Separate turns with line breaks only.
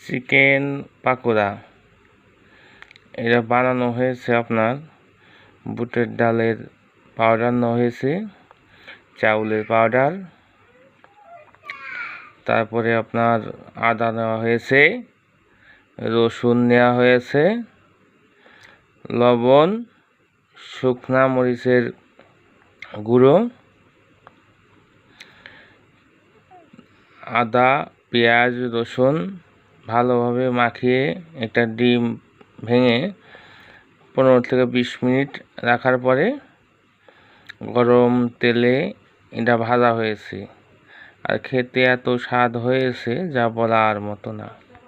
Chicken pakora. এটা বানানো হয়েছে আপনার বুটের ডালের পাউডার নেওয়া হয়েছে, চাউলের পাউডার, তারপরে আপনার আদা নেওয়া হয়েছে, রসুন নেওয়া হয়েছে, লবণ, শুকনা মরিচের গুঁড়ো, আদা, পেঁয়াজ, রসুন ভালোভাবে মাখিয়ে একটা ডিম ভেঙে 15 থেকে 20 মিনিট রাখার পরে গরম তেলে এটা ভাজা হয়েছে। আর খেতে এত স্বাদ হয়েছে যা বলার মতো না।